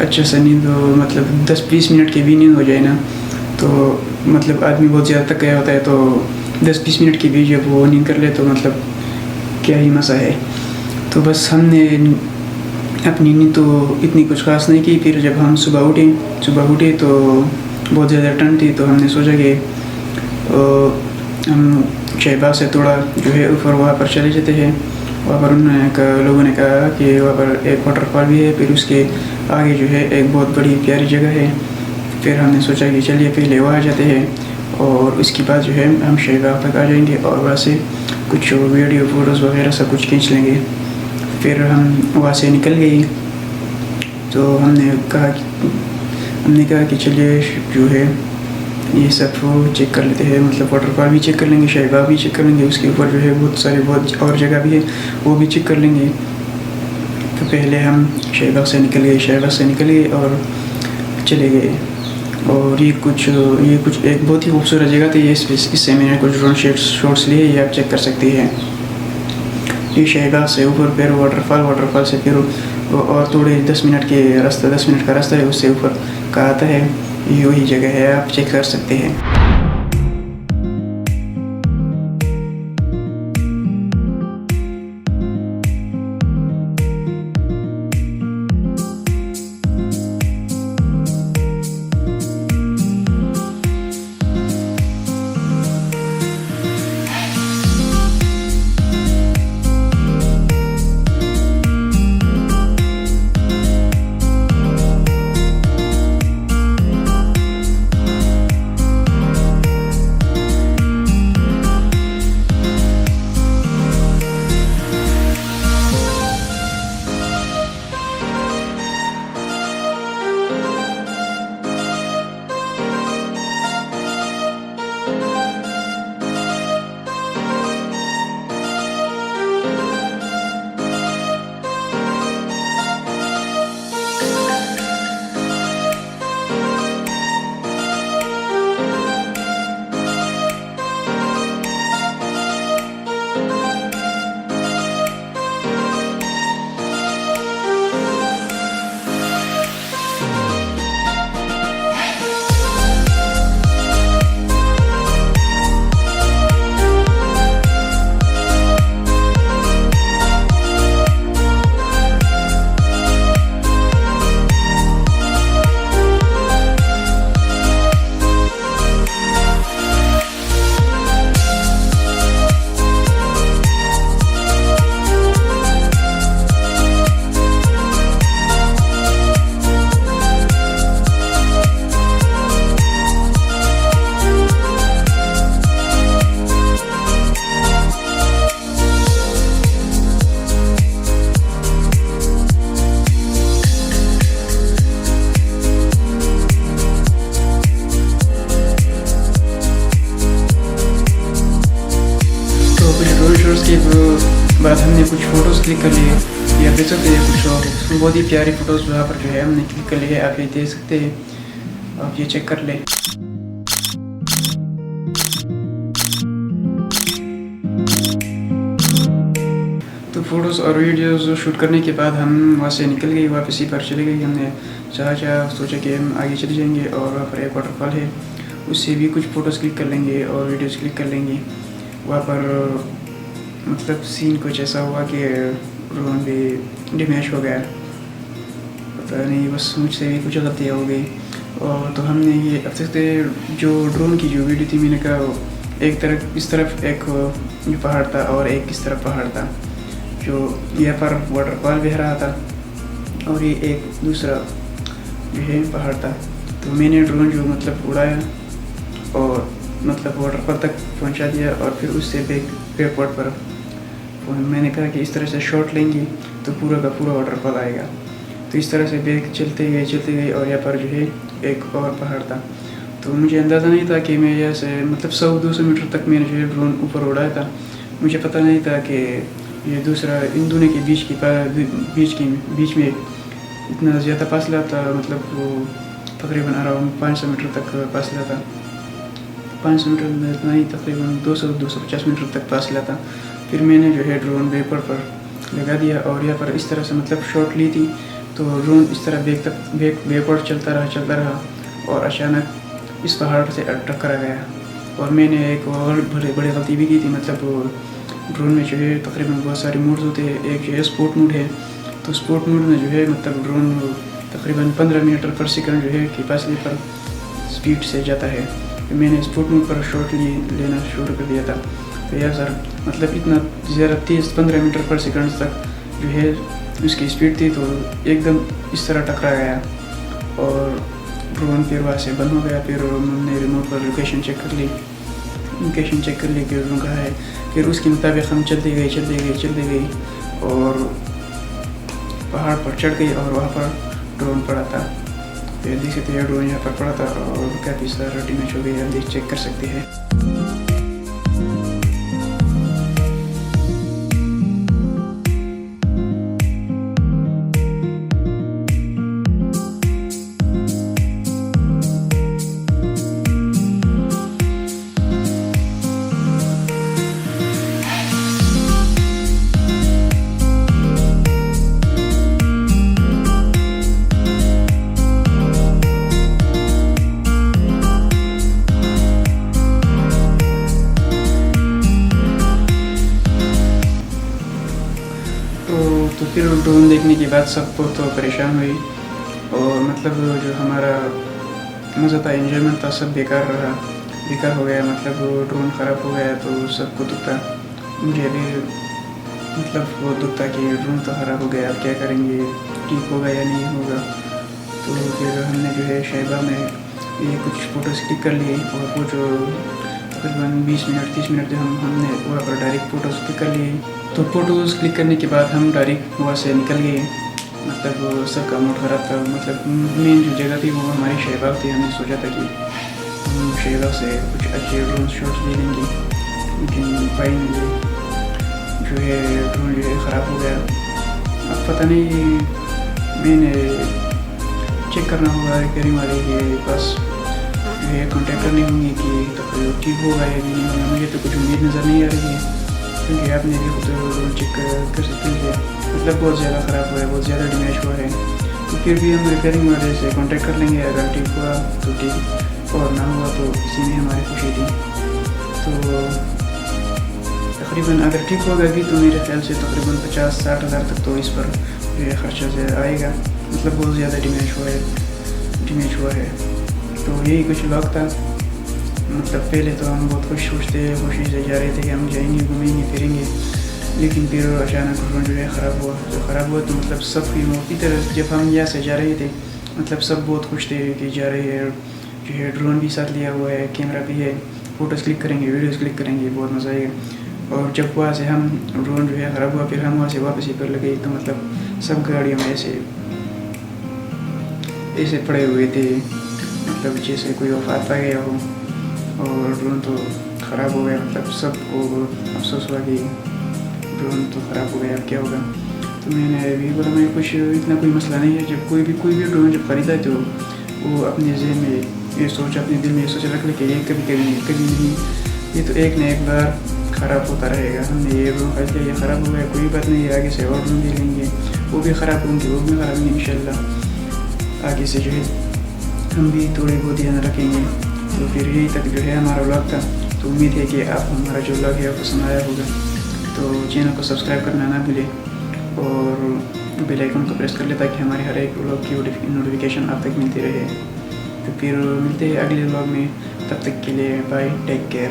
اچھا سا نیند ہو، مطلب 10-20 منٹ کی بھی نیند ہو جائے نا تو مطلب آدمی بہت زیادہ تک گیا ہوتا ہے، تو 10-20 منٹ کی بھی جب وہ نیند کر لے تو مطلب کیا ہی مزہ ہے. تو بس ہم نے اپنی نیند تو اتنی کچھ خاص نہیں کی. پھر جب ہم صبح اٹھے تو بہت زیادہ ٹھنڈ تھی، تو ہم نے سوچا کہ ہم شاہی باغ سے تھوڑا جو ہے اوپر وہاں پر چلے جاتے ہیں. وہاں پر لوگوں نے کہا کہ وہاں پر ایک واٹر فال بھی ہے، پھر اس کے آگے جو ہے ایک بہت بڑی پیاری جگہ ہے. پھر ہم نے سوچا کہ چلیے پہلے وہاں جاتے ہیں اور اس کے بعد جو ہے ہم شاہی باغ تک آ جائیں گے اور وہاں سے کچھ ویڈیو فوٹوز وغیرہ سب کچھ کھینچ لیں گے. پھر ہم وہاں سے نکل گئے تو ہم نے کہا کہ چلیے جو ہے یہ سب چیک کر لیتے ہیں، مطلب واٹر فال بھی چیک کر لیں گے، شاہی باغ بھی چیک کر لیں گے، اس کے اوپر جو ہے بہت اور جگہ بھی ہے وہ بھی چیک کر لیں گے. تو پہلے ہم شاہی باغ سے نکل گئے اور چلے گئے. اور یہ کچھ ایک بہت ہی خوبصورت جگہ تھی. اس سے میں نے کچھ ڈرون شاٹس لیے، یہ آپ چیک کر سکتے ہیں. یہ شاہی باغ سے اوپر پھر واٹر فال سے پھر اور تھوڑے 10 منٹ کا راستہ ہے، اس سے اوپر کا آتا ہے. یہ وہی جگہ ہے، آپ چیک کر سکتے ہیں. اس کے بعد ہم نے کچھ فوٹوز کلک کر لیے. یہ آپ دیکھ سکتے ہیں کچھ بہت ہی پیاری فوٹوز وہاں پر جو ہے ہم نے کلک کر لیے. آپ یہ دیکھ سکتے ہیں، آپ یہ چیک کر لیں. تو فوٹوز اور ویڈیوز شوٹ کرنے کے بعد ہم وہاں سے نکل گئے، واپسی پر چلے گئے. ہم نے سوچا کہ ہم آگے چلے جائیں گے اور وہاں پر ایک واٹر فال ہے، اس سے بھی کچھ فوٹوز کلک کر لیں گے اور ویڈیوز کلک کر لیں گے. وہاں پر مطلب سین کچھ ایسا ہوا کہ ڈرون بھی ڈیمیج ہو گیا، پتہ نہیں، بس مجھ سے بھی کچھ غلطیاں ہو گئی. اور تو ہم نے یہ اب سکتے جو ڈرون کی جو ویڈیو تھی، میں نے کہا ایک طرف اس طرف ایک جو پہاڑ تھا اور ایک اس طرف پہاڑ تھا، جو یہاں پر واٹر فال بہہ رہا تھا اور یہ ایک دوسرا جو ہے پہاڑ تھا. تو میں نے ڈرون جو مطلب اڑایا اور مطلب واٹر فال تک پہنچا دیا اور پھر اس سے بیک ایئرپورٹ پر میں نے کہا کہ اس طرح سے شاٹ لیں گے تو پورا کا پورا واٹر فال آئے گا. تو اس طرح سے بیک چلتے گئے اور یہاں پر جو ہے ایک اور پہاڑ تھا. تو مجھے اندازہ نہیں تھا کہ میں یہاں سے مطلب 100-200 میٹر تک میں نے جو ہے ڈرون اوپر اڑایا تھا. مجھے پتہ نہیں تھا کہ یہ دوسرا ان دونوں کے بیچ میں اتنا زیادہ فاصلہ تھا. مطلب وہ تقریباً اراؤنڈ 500 میٹر تک فاصلہ تھا. 500 میٹر میں اتنا ہی، تقریباً 200-250 میٹر تک فاصلہ تھا. پھر میں نے جو ہے ڈرون ویپر پر لگا دیا اور یہاں پر اس طرح سے مطلب شاٹ لی تھی. تو ڈرون اس طرح بیکورڈ چلتا رہا اور اچانک اس پہاڑ سے ٹکرا گیا. اور میں نے ایک اور بڑی غلطی بھی کی تھی. مطلب ڈرون میں جو ہے تقریباً بہت سارے موڈز ہوتے ہیں. ایک جو ہے اسپورٹ موڈ ہے, تو اسپورٹ موڈ میں جو ہے مطلب ڈرون تقریباً 15 میٹر پر سیکنڈ جو ہے کی فاصلے پر اسپیڈ سے جاتا ہے. میں نے اسپورٹ موڈ پر شاٹ لینا شروع کر دیا تھا. تو یا سر مطلب اتنا زیادہ تیز 15 میٹر پر سیکنڈ تک جو ہے اس کی اسپیڈ تھی, تو ایک دم اس طرح ٹکرا گیا اور ڈرون پھر وہاں سے بند ہو گیا. پھر ہم نے ریموٹ پر لوکیشن چیک کر لی کہ ڈرون کہاں ہے. پھر اس کے مطابق ہم چلتے گئے اور پہاڑ پر چڑھ گئی اور وہاں پر ڈرون پڑا تھا. پھر دیکھ سکتے ہیں ڈرون یہاں پر پڑا تھا اور کافی سارا ڈیمیج ہو گئی. آپ چیک کر سکتے ہیں. تو پھر ڈرون دیکھنے کے بعد سب بہت پریشان ہوئی اور مطلب جو ہمارا مزہ تھا, انجوائمنٹ تھا, سب بیکار ہو گیا. مطلب ڈرون خراب ہو گیا تو سب کو دکھ تھا. مجھے بھی مطلب وہ دکھ تھا کہ ڈرون تو خراب ہو گیا, اب کیا کریں گے, ٹھیک ہوگا یا نہیں ہوگا. تو پھر ہم نے جو ہے شہبہ میں یہ کچھ فوٹوز کلک کر لیے اور وہ جو تقریباً 20-30 منٹ سے ہم نے وہاں پر ڈائریکٹ فوٹوز کلک کر لیے. تو فوٹوز کلک کرنے کے بعد ہم ڈائریکٹ وہاں سے نکل گئے. مطلب سب کا موڈ خراب تھا. مطلب مین جو جگہ تھی وہ ہماری شہباگ تھی. ہم نے سوچا تھا کہ ہم شہباگ سے کچھ اچھے ڈرون شاٹس لے لیں گے, لیکن فائنلی جو ہے ڈرون جو ہے خراب ہو گیا. اب پتہ نہیں, میں نے چیک کرنا ہوگا ریپیئرنگ والے کے پاس جو ہے کانٹیکٹ کرنی ہوں گی کہ تو ٹھیک ہوگا یا نہیں ہوگا. مجھے تو کچھ امید نظر نہیں آ رہی ہے کیونکہ آپ نے بھی خود ڈرون چیک کر سکتے ہیں. مطلب بہت زیادہ خراب ہوا ہے, بہت زیادہ ڈیمیج ہوا ہے. تو پھر بھی ہم ریپیئرنگ والے سے کانٹیکٹ کر لیں گے. اگر ٹھیک ہوا تو ٹھیک, اور نہ ہوا تو اسی میں ہماری خوشی تھی. تو تقریباً اگر ٹھیک ہوگا بھی تو میرے خیال سے تقریباً 50-60 ہزار تک تو اس پر جو ہے خرچہ آئے گا. مطلب بہت زیادہ ڈیمیج ہوا ہے. تو یہی کچھ لاگ تھا. مطلب پہلے تو ہم بہت خوشی سے جا رہے تھے کہ ہم جائیں گے, گھومیں گے, پھریں گے. لیکن پھر اچانک ڈرون جو ہے خراب ہوا تو مطلب سب کی موقع طرح جب ہم یہاں سے جا رہے تھے مطلب سب بہت خوش تھے کہ جا رہے ہیں, جو ہے ڈرون بھی ساتھ لیا ہوا ہے, کیمرہ بھی ہے, فوٹوز کلک کریں گے, ویڈیوز کلک کریں گے, بہت مزہ آئے گا. اور جب وہاں سے ہم ڈرون جو ہے خراب ہوا پھر ہم وہاں سے واپس ہی پر لگے تو مطلب سب گاڑیوں میں ایسے پڑے ہوئے تھے, مطلب جیسے کوئی وفات پا گیا ہو. اور ڈرون تو خراب ہو گیا. مطلب سب کو افسوس ہوا کہ ڈرون تو خراب ہو گیا, اب کیا ہوگا. تو میں نے بھی بولا میں کچھ اتنا کوئی مسئلہ نہیں ہے. جب کوئی بھی ڈرون جب خریدا تو وہ اپنے ذہن میں یہ سوچ, اپنے دل میں یہ سوچ رکھ لے کہ یہ کبھی نہیں, یہ تو ایک نہ ایک بار خراب ہوتا رہے گا. ہم نے یہ ڈرون خرید لیا, یہ خراب ہو گیا, کوئی بات نہیں, آگے سے اور ڈرون لے لیں گے, وہ بھی خراب ہوں گے, انشاءاللہ. آگے سے جو ہے ہم بھی تھوڑے بہت دھیان رکھیں گے. تو پھر یہی تک جو ہے ہمارا ولاگ تھا. تو امید ہے کہ آپ ہمارا جو ولاگ ہے پسند آیا ہوگا. تو چینل کو سبسکرائب کرنا نہ بھولیں اور بیل آئیکن کو پریس کر لیں تاکہ ہمارے ہر ایک ولاگ کی نوٹیفیکیشن آپ تک ملتی رہے. تو پھر ملتے ہیں اگلے ولاگ میں. تب تک کے لیے بائے, ٹیک کیئر.